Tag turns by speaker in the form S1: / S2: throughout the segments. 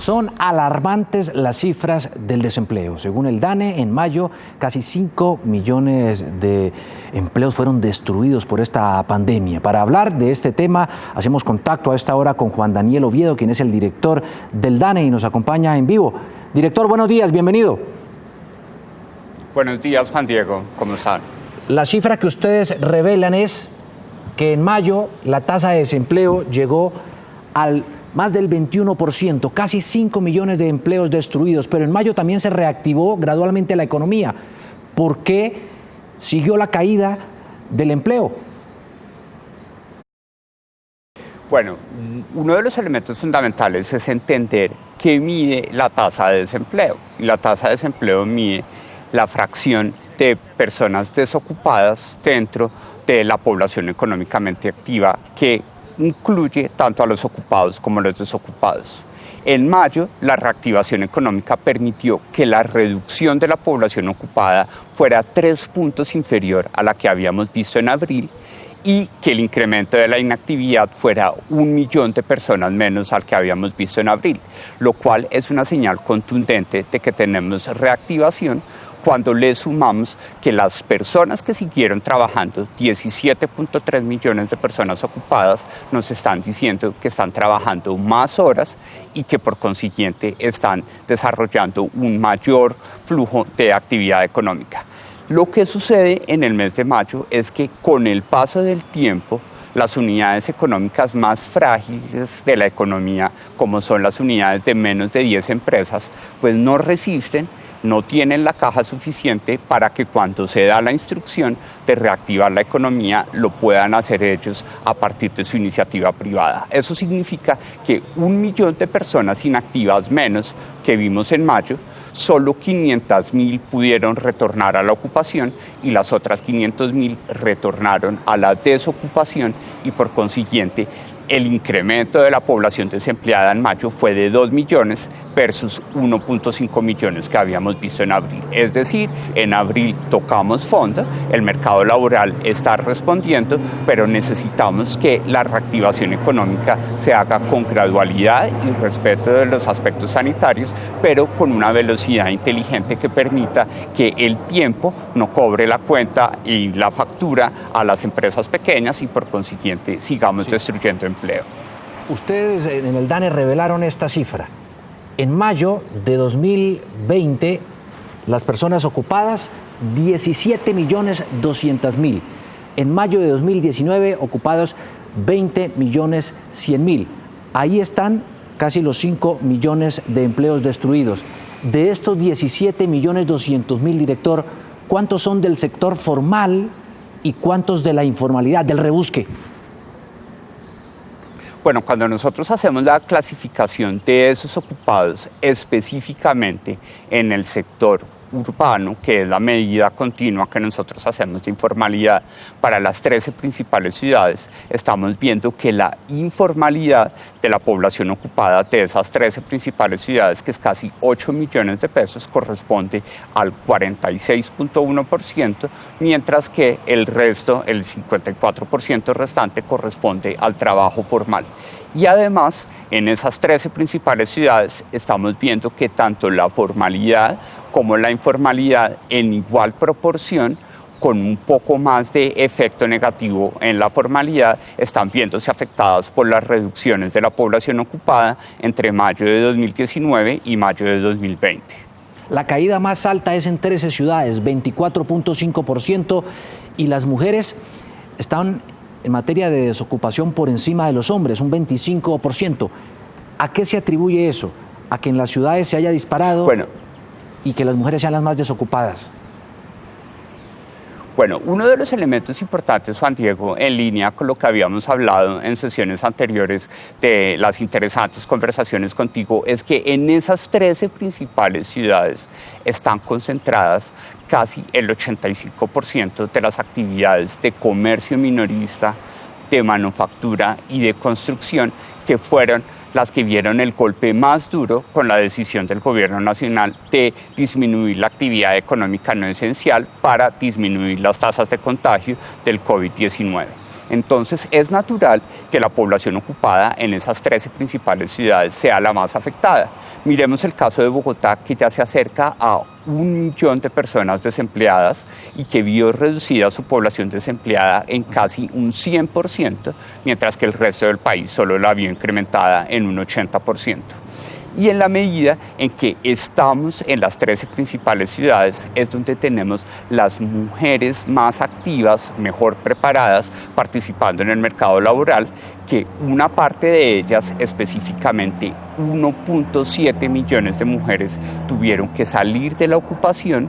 S1: Son alarmantes las cifras del desempleo. Según el DANE, en mayo casi 5 millones de empleos fueron destruidos por esta pandemia. Para hablar de este tema, hacemos contacto a esta hora con Juan Daniel Oviedo, quien es el director del DANE y nos acompaña en vivo. Director, buenos días, bienvenido.
S2: Buenos días, Juan Diego, ¿cómo están?
S1: La cifra que ustedes revelan es que en mayo la tasa de desempleo llegó al más del 21%, casi 5 millones de empleos destruidos, pero en mayo también se reactivó gradualmente la economía. ¿Por qué siguió la caída del empleo?
S2: Bueno, uno de los elementos fundamentales es entender qué mide la tasa de desempleo. Y la tasa de desempleo mide la fracción de personas desocupadas dentro de la población económicamente activa, que incluye tanto a los ocupados como a los desocupados. En mayo, la reactivación económica permitió que la reducción de la población ocupada fuera 3 puntos inferior a la que habíamos visto en abril y que el incremento de la inactividad fuera 1 millón de personas menos al que habíamos visto en abril, lo cual es una señal contundente de que tenemos reactivación cuando le sumamos que las personas que siguieron trabajando, 17.3 millones de personas ocupadas, nos están diciendo que están trabajando más horas y que por consiguiente están desarrollando un mayor flujo de actividad económica. Lo que sucede en el mes de mayo es que con el paso del tiempo, las unidades económicas más frágiles de la economía, como son las unidades de menos de 10 empresas, pues no resisten, no tienen la caja suficiente para que cuando se da la instrucción de reactivar la economía lo puedan hacer ellos a partir de su iniciativa privada. Eso significa que 1 millón de personas inactivas menos que vimos en mayo, solo 500.000 pudieron retornar a la ocupación y las otras 500.000 retornaron a la desocupación y por consiguiente el incremento de la población desempleada en mayo fue de 2 millones versus 1.5 millones que habíamos visto en abril. Es decir, en abril tocamos fondo, el mercado laboral está respondiendo, pero necesitamos que la reactivación económica se haga con gradualidad y respeto de los aspectos sanitarios, pero con una velocidad inteligente que permita que el tiempo no cobre la cuenta y la factura a las empresas pequeñas y por consiguiente sigamos destruyendo empleo.
S1: Ustedes en el DANE revelaron esta cifra. En mayo de 2020, las personas ocupadas, 17.200.000. En mayo de 2019, ocupados 20.100.000. Ahí están casi los 5 millones de empleos destruidos. De estos 17.200.000, director, ¿cuántos son del sector formal y cuántos de la informalidad, del rebusque?
S2: Bueno, cuando nosotros hacemos la clasificación de esos ocupados específicamente en el sector urbano, que es la medida continua que nosotros hacemos de informalidad para las 13 principales ciudades, estamos viendo que la informalidad de la población ocupada de esas 13 principales ciudades, que es casi 8 millones de pesos, corresponde al 46.1%, mientras que el resto, el 54% restante, corresponde al trabajo formal. Y además, en esas 13 principales ciudades estamos viendo que tanto la formalidad como la informalidad en igual proporción, con un poco más de efecto negativo en la formalidad, están viéndose afectadas por las reducciones de la población ocupada entre mayo de 2019 y mayo de 2020.
S1: La caída más alta es en 13 ciudades, 24.5%, y las mujeres están en materia de desocupación por encima de los hombres, un 25%. ¿A qué se atribuye eso? ¿A que en las ciudades se haya disparado y que las mujeres sean las más desocupadas?
S2: Bueno, uno de los elementos importantes, Juan Diego, en línea con lo que habíamos hablado en sesiones anteriores de las interesantes conversaciones contigo, es que en esas 13 principales ciudades están concentradas casi el 85% de las actividades de comercio minorista, de manufactura y de construcción, que fueron las que vieron el golpe más duro con la decisión del gobierno nacional de disminuir la actividad económica no esencial para disminuir las tasas de contagio del COVID-19. Entonces es natural que la población ocupada en esas 13 principales ciudades sea la más afectada. Miremos el caso de Bogotá, que ya se acerca a 1 millón de personas desempleadas y que vio reducida su población desempleada en casi un 100%, mientras que el resto del país solo la vio incrementada en un 80%. Y en la medida en que estamos en las 13 principales ciudades, es donde tenemos las mujeres más activas, mejor preparadas, participando en el mercado laboral, que una parte de ellas, específicamente 1.7 millones de mujeres, tuvieron que salir de la ocupación,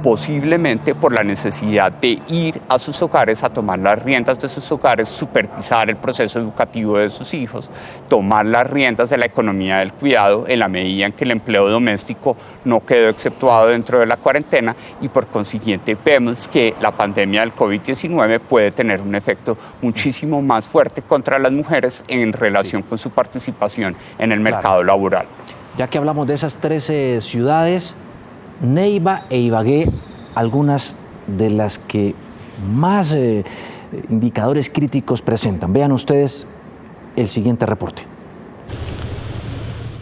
S2: posiblemente por la necesidad de ir a sus hogares, a tomar las riendas de sus hogares, supervisar el proceso educativo de sus hijos, tomar las riendas de la economía del cuidado en la medida en que el empleo doméstico no quedó exceptuado dentro de la cuarentena, y por consiguiente vemos que la pandemia del COVID-19 puede tener un efecto muchísimo más fuerte contra las mujeres en relación con su participación en el mercado laboral.
S1: Ya que hablamos de esas 13 ciudades, Neiva e Ibagué, algunas de las que más indicadores críticos presentan. Vean ustedes el siguiente reporte.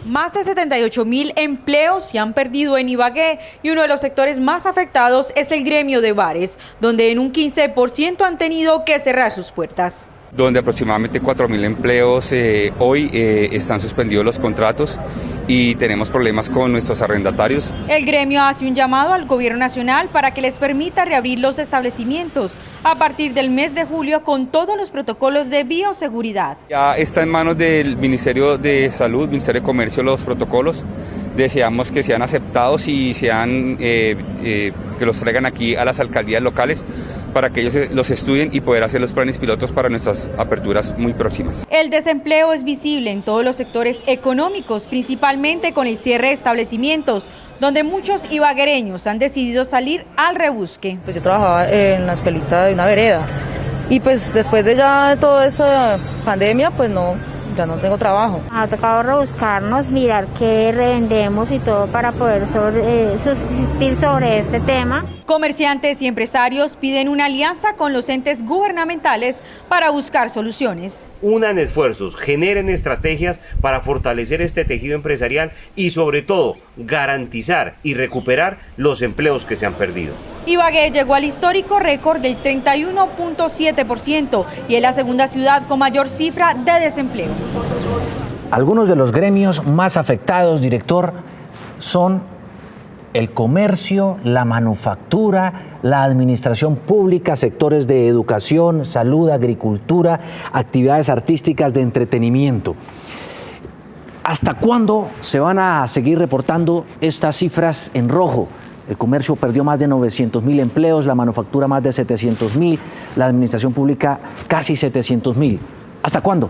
S3: Más de 78.000 empleos se han perdido en Ibagué y uno de los sectores más afectados es el gremio de bares, donde en un 15% han tenido que cerrar sus puertas.
S4: Donde aproximadamente 4.000 empleos hoy están suspendidos los contratos y tenemos problemas con nuestros arrendatarios.
S3: El gremio hace un llamado al gobierno nacional para que les permita reabrir los establecimientos a partir del mes de julio con todos los protocolos de bioseguridad.
S4: Ya está en manos del Ministerio de Salud, Ministerio de Comercio, los protocolos. Deseamos que sean aceptados y sean, que los traigan aquí a las alcaldías locales para que ellos los estudien y poder hacer los planes pilotos para nuestras aperturas muy próximas.
S3: El desempleo es visible en todos los sectores económicos, principalmente con el cierre de establecimientos, donde muchos ibaguereños han decidido salir al rebusque.
S5: Pues yo trabajaba en la escuelita de una vereda y pues después de ya toda esta pandemia, pues ya no tengo trabajo.
S6: Ha tocado rebuscarnos, mirar qué revendemos y todo para poder subsistir sobre este tema.
S3: Comerciantes y empresarios piden una alianza con los entes gubernamentales para buscar soluciones.
S7: Unan esfuerzos, generen estrategias para fortalecer este tejido empresarial y sobre todo garantizar y recuperar los empleos que se han perdido.
S3: Ibagué llegó al histórico récord del 31.7% y es la segunda ciudad con mayor cifra de desempleo.
S1: Algunos de los gremios más afectados, director, son el comercio, la manufactura, la administración pública, sectores de educación, salud, agricultura, actividades artísticas, de entretenimiento. ¿Hasta cuándo se van a seguir reportando estas cifras en rojo? El comercio perdió más de 900.000 empleos, la manufactura más de 700.000, la administración pública casi 700.000. ¿Hasta cuándo?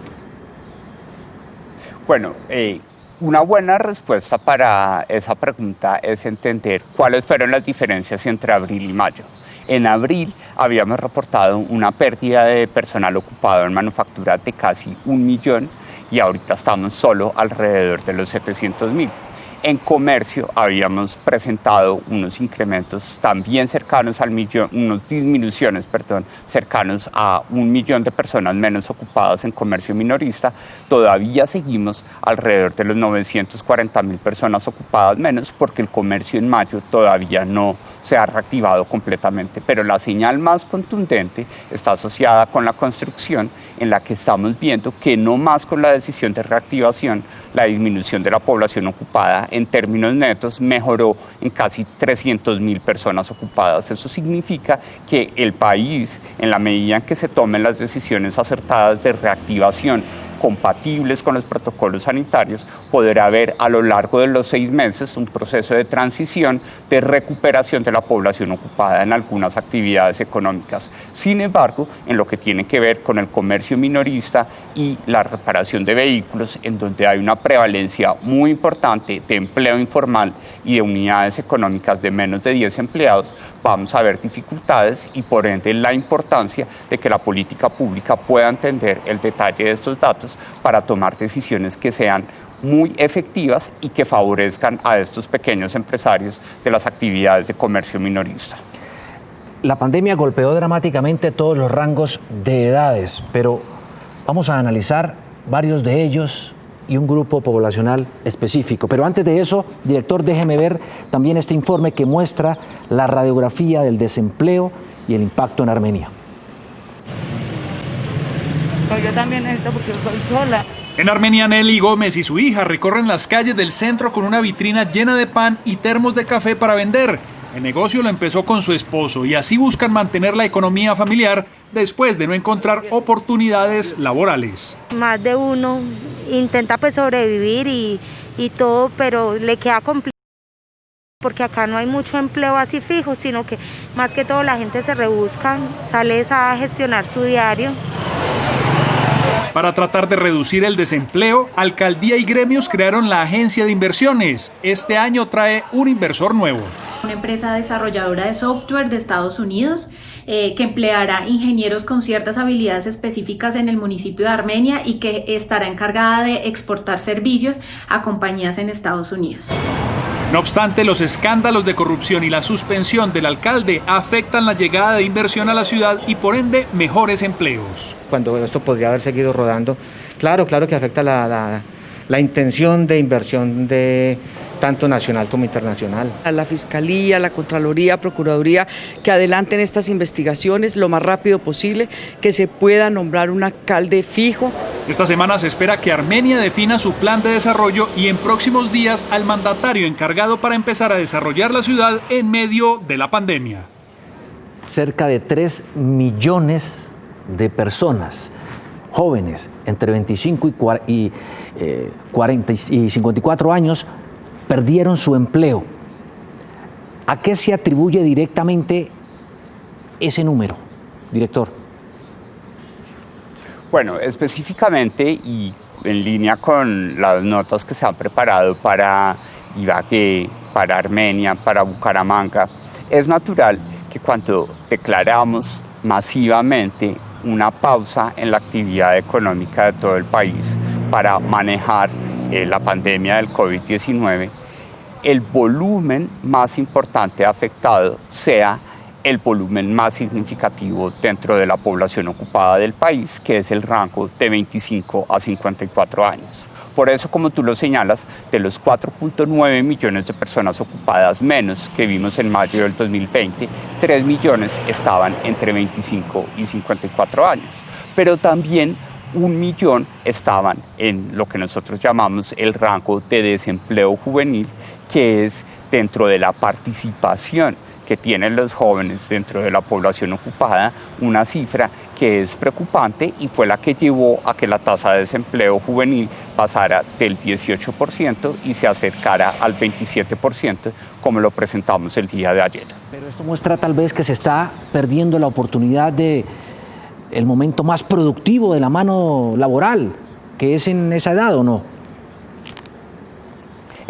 S2: Bueno, una buena respuesta para esa pregunta es entender cuáles fueron las diferencias entre abril y mayo. En abril habíamos reportado una pérdida de personal ocupado en manufactura de casi 1 millón y ahorita estamos solo alrededor de los 700.000. En comercio habíamos presentado unos incrementos también cercanos al millón, unas disminuciones, cercanos a 1 millón de personas menos ocupadas en comercio minorista. Todavía seguimos alrededor de los 940.000 personas ocupadas menos porque el comercio en mayo todavía no se ha reactivado completamente. Pero la señal más contundente está asociada con la construcción, en la que estamos viendo que no más con la decisión de reactivación, la disminución de la población ocupada en términos netos mejoró en casi 300.000 personas ocupadas. Eso significa que el país, en la medida en que se tomen las decisiones acertadas de reactivación compatibles con los protocolos sanitarios, podrá haber a lo largo de los 6 meses un proceso de transición, de recuperación de la población ocupada en algunas actividades económicas. Sin embargo, en lo que tiene que ver con el comercio minorista y la reparación de vehículos, en donde hay una prevalencia muy importante de empleo informal y de unidades económicas de menos de 10 empleados, vamos a ver dificultades y por ende la importancia de que la política pública pueda entender el detalle de estos datos para tomar decisiones que sean muy efectivas y que favorezcan a estos pequeños empresarios de las actividades de comercio minorista.
S1: La pandemia golpeó dramáticamente todos los rangos de edades, pero vamos a analizar varios de ellos y un grupo poblacional específico. Pero antes de eso, director, déjeme ver también este informe que muestra la radiografía del desempleo y el impacto en Armenia.
S8: No, yo también necesito porque yo soy sola.
S9: En Armenia, Nelly Gómez y su hija recorren las calles del centro con una vitrina llena de pan y termos de café para vender. El negocio lo empezó con su esposo y así buscan mantener la economía familiar después de no encontrar oportunidades laborales.
S6: Más de uno intenta pues sobrevivir y todo, pero le queda complicado porque acá no hay mucho empleo así fijo, sino que más que todo la gente se rebusca, sale a gestionar su diario.
S9: Para tratar de reducir el desempleo, alcaldía y gremios crearon la agencia de inversiones. Este año trae un inversor nuevo.
S10: Una empresa desarrolladora de software de Estados Unidos que empleará ingenieros con ciertas habilidades específicas en el municipio de Armenia y que estará encargada de exportar servicios a compañías en Estados Unidos.
S9: No obstante, los escándalos de corrupción y la suspensión del alcalde afectan la llegada de inversión a la ciudad y por ende mejores empleos.
S11: Cuando esto podría haber seguido rodando, claro que afecta la intención de inversión de tanto nacional como internacional.
S8: A la Fiscalía, la Contraloría, Procuraduría, que adelanten estas investigaciones lo más rápido posible, que se pueda nombrar un alcalde fijo.
S9: Esta semana se espera que Armenia defina su plan de desarrollo y en próximos días al mandatario encargado para empezar a desarrollar la ciudad en medio de la pandemia.
S1: Cerca de 3 millones de personas, jóvenes entre 25 y 54 años, perdieron su empleo. ¿A qué se atribuye directamente ese número, director?
S2: Bueno, específicamente y en línea con las notas que se han preparado para Ibagué, para Armenia, para Bucaramanga, es natural que cuando declaramos masivamente una pausa en la actividad económica de todo el país para manejar la pandemia del COVID-19, el volumen más importante afectado sea el volumen más significativo dentro de la población ocupada del país, que es el rango de 25 a 54 años. Por eso, como tú lo señalas, de los 4.9 millones de personas ocupadas menos que vimos en mayo del 2020, 3 millones estaban entre 25 y 54 años. Pero también 1 millón estaban en lo que nosotros llamamos el rango de desempleo juvenil, que es dentro de la participación que tienen los jóvenes dentro de la población ocupada, una cifra que es preocupante y fue la que llevó a que la tasa de desempleo juvenil pasara del 18% y se acercara al 27%, como lo presentamos el día de ayer.
S1: Pero esto muestra tal vez que se está perdiendo la oportunidad de el momento más productivo de la mano laboral, que es en esa edad, ¿o no?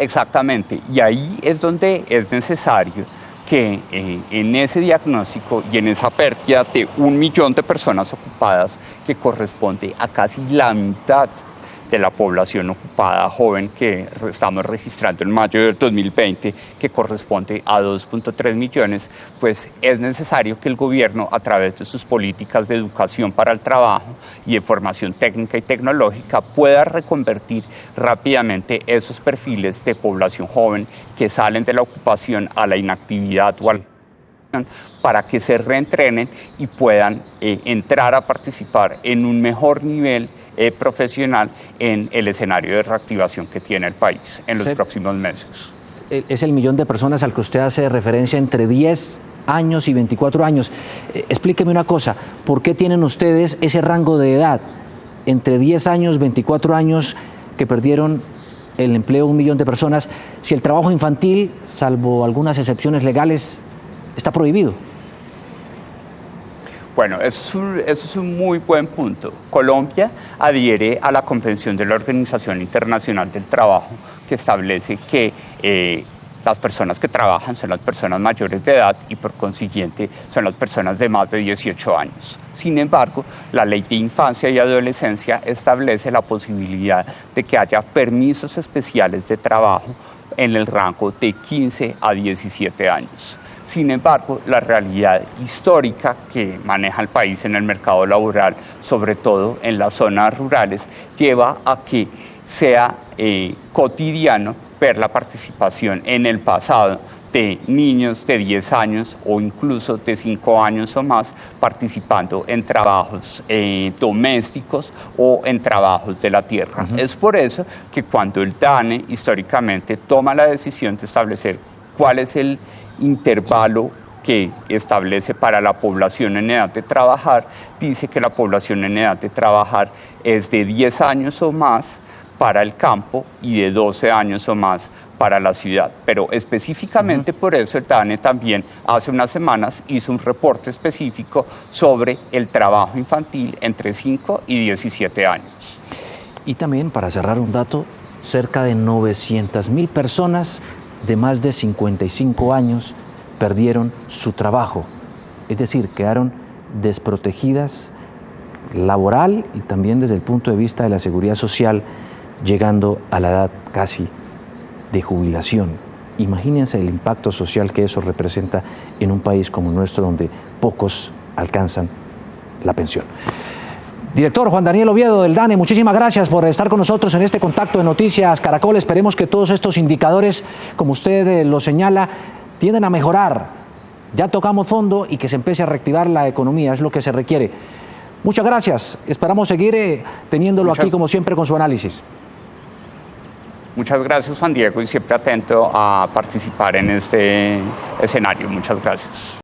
S2: Exactamente, y ahí es donde es necesario que en ese diagnóstico y en esa pérdida de 1 millón de personas ocupadas, que corresponde a casi la mitad de la población ocupada joven que estamos registrando en mayo del 2020, que corresponde a 2.3 millones, pues es necesario que el gobierno, a través de sus políticas de educación para el trabajo y de formación técnica y tecnológica, pueda reconvertir rápidamente esos perfiles de población joven que salen de la ocupación a la inactividad o para que se reentrenen y puedan entrar a participar en un mejor nivel profesional en el escenario de reactivación que tiene el país en los próximos meses.
S1: Es el millón de personas al que usted hace referencia entre 10 años y 24 años. Explíqueme una cosa, ¿por qué tienen ustedes ese rango de edad entre 10 años, 24 años que perdieron el empleo 1 millón de personas, si el trabajo infantil, salvo algunas excepciones legales, está prohibido?
S2: Bueno, eso es un muy buen punto. Colombia adhiere a la Convención de la Organización Internacional del Trabajo, que establece que las personas que trabajan son las personas mayores de edad y por consiguiente son las personas de más de 18 años. Sin embargo, la Ley de Infancia y Adolescencia establece la posibilidad de que haya permisos especiales de trabajo en el rango de 15 a 17 años. Sin embargo, la realidad histórica que maneja el país en el mercado laboral, sobre todo en las zonas rurales, lleva a que sea cotidiano ver la participación en el pasado de niños de 10 años o incluso de 5 años o más participando en trabajos domésticos o en trabajos de la tierra. Es por eso que cuando el DANE históricamente toma la decisión de establecer cuál es el intervalo que establece para la población en edad de trabajar, dice que la población en edad de trabajar es de 10 años o más para el campo y de 12 años o más para la ciudad. Pero específicamente por eso el DANE también hace unas semanas hizo un reporte específico sobre el trabajo infantil entre 5 y 17 años.
S1: Y también, para cerrar un dato, cerca de 900.000 personas de más de 55 años perdieron su trabajo, es decir, quedaron desprotegidas laboral y también desde el punto de vista de la seguridad social, llegando a la edad casi de jubilación. Imagínense el impacto social que eso representa en un país como el nuestro, donde pocos alcanzan la pensión. Director Juan Daniel Oviedo del DANE, muchísimas gracias por estar con nosotros en este contacto de Noticias Caracol. Esperemos que todos estos indicadores, como usted lo señala, tienden a mejorar. Ya tocamos fondo y que se empiece a reactivar la economía, es lo que se requiere. Muchas gracias. Esperamos seguir teniéndolo aquí, como siempre, con su análisis.
S2: Muchas gracias, Juan Diego, y siempre atento a participar en este escenario. Muchas gracias.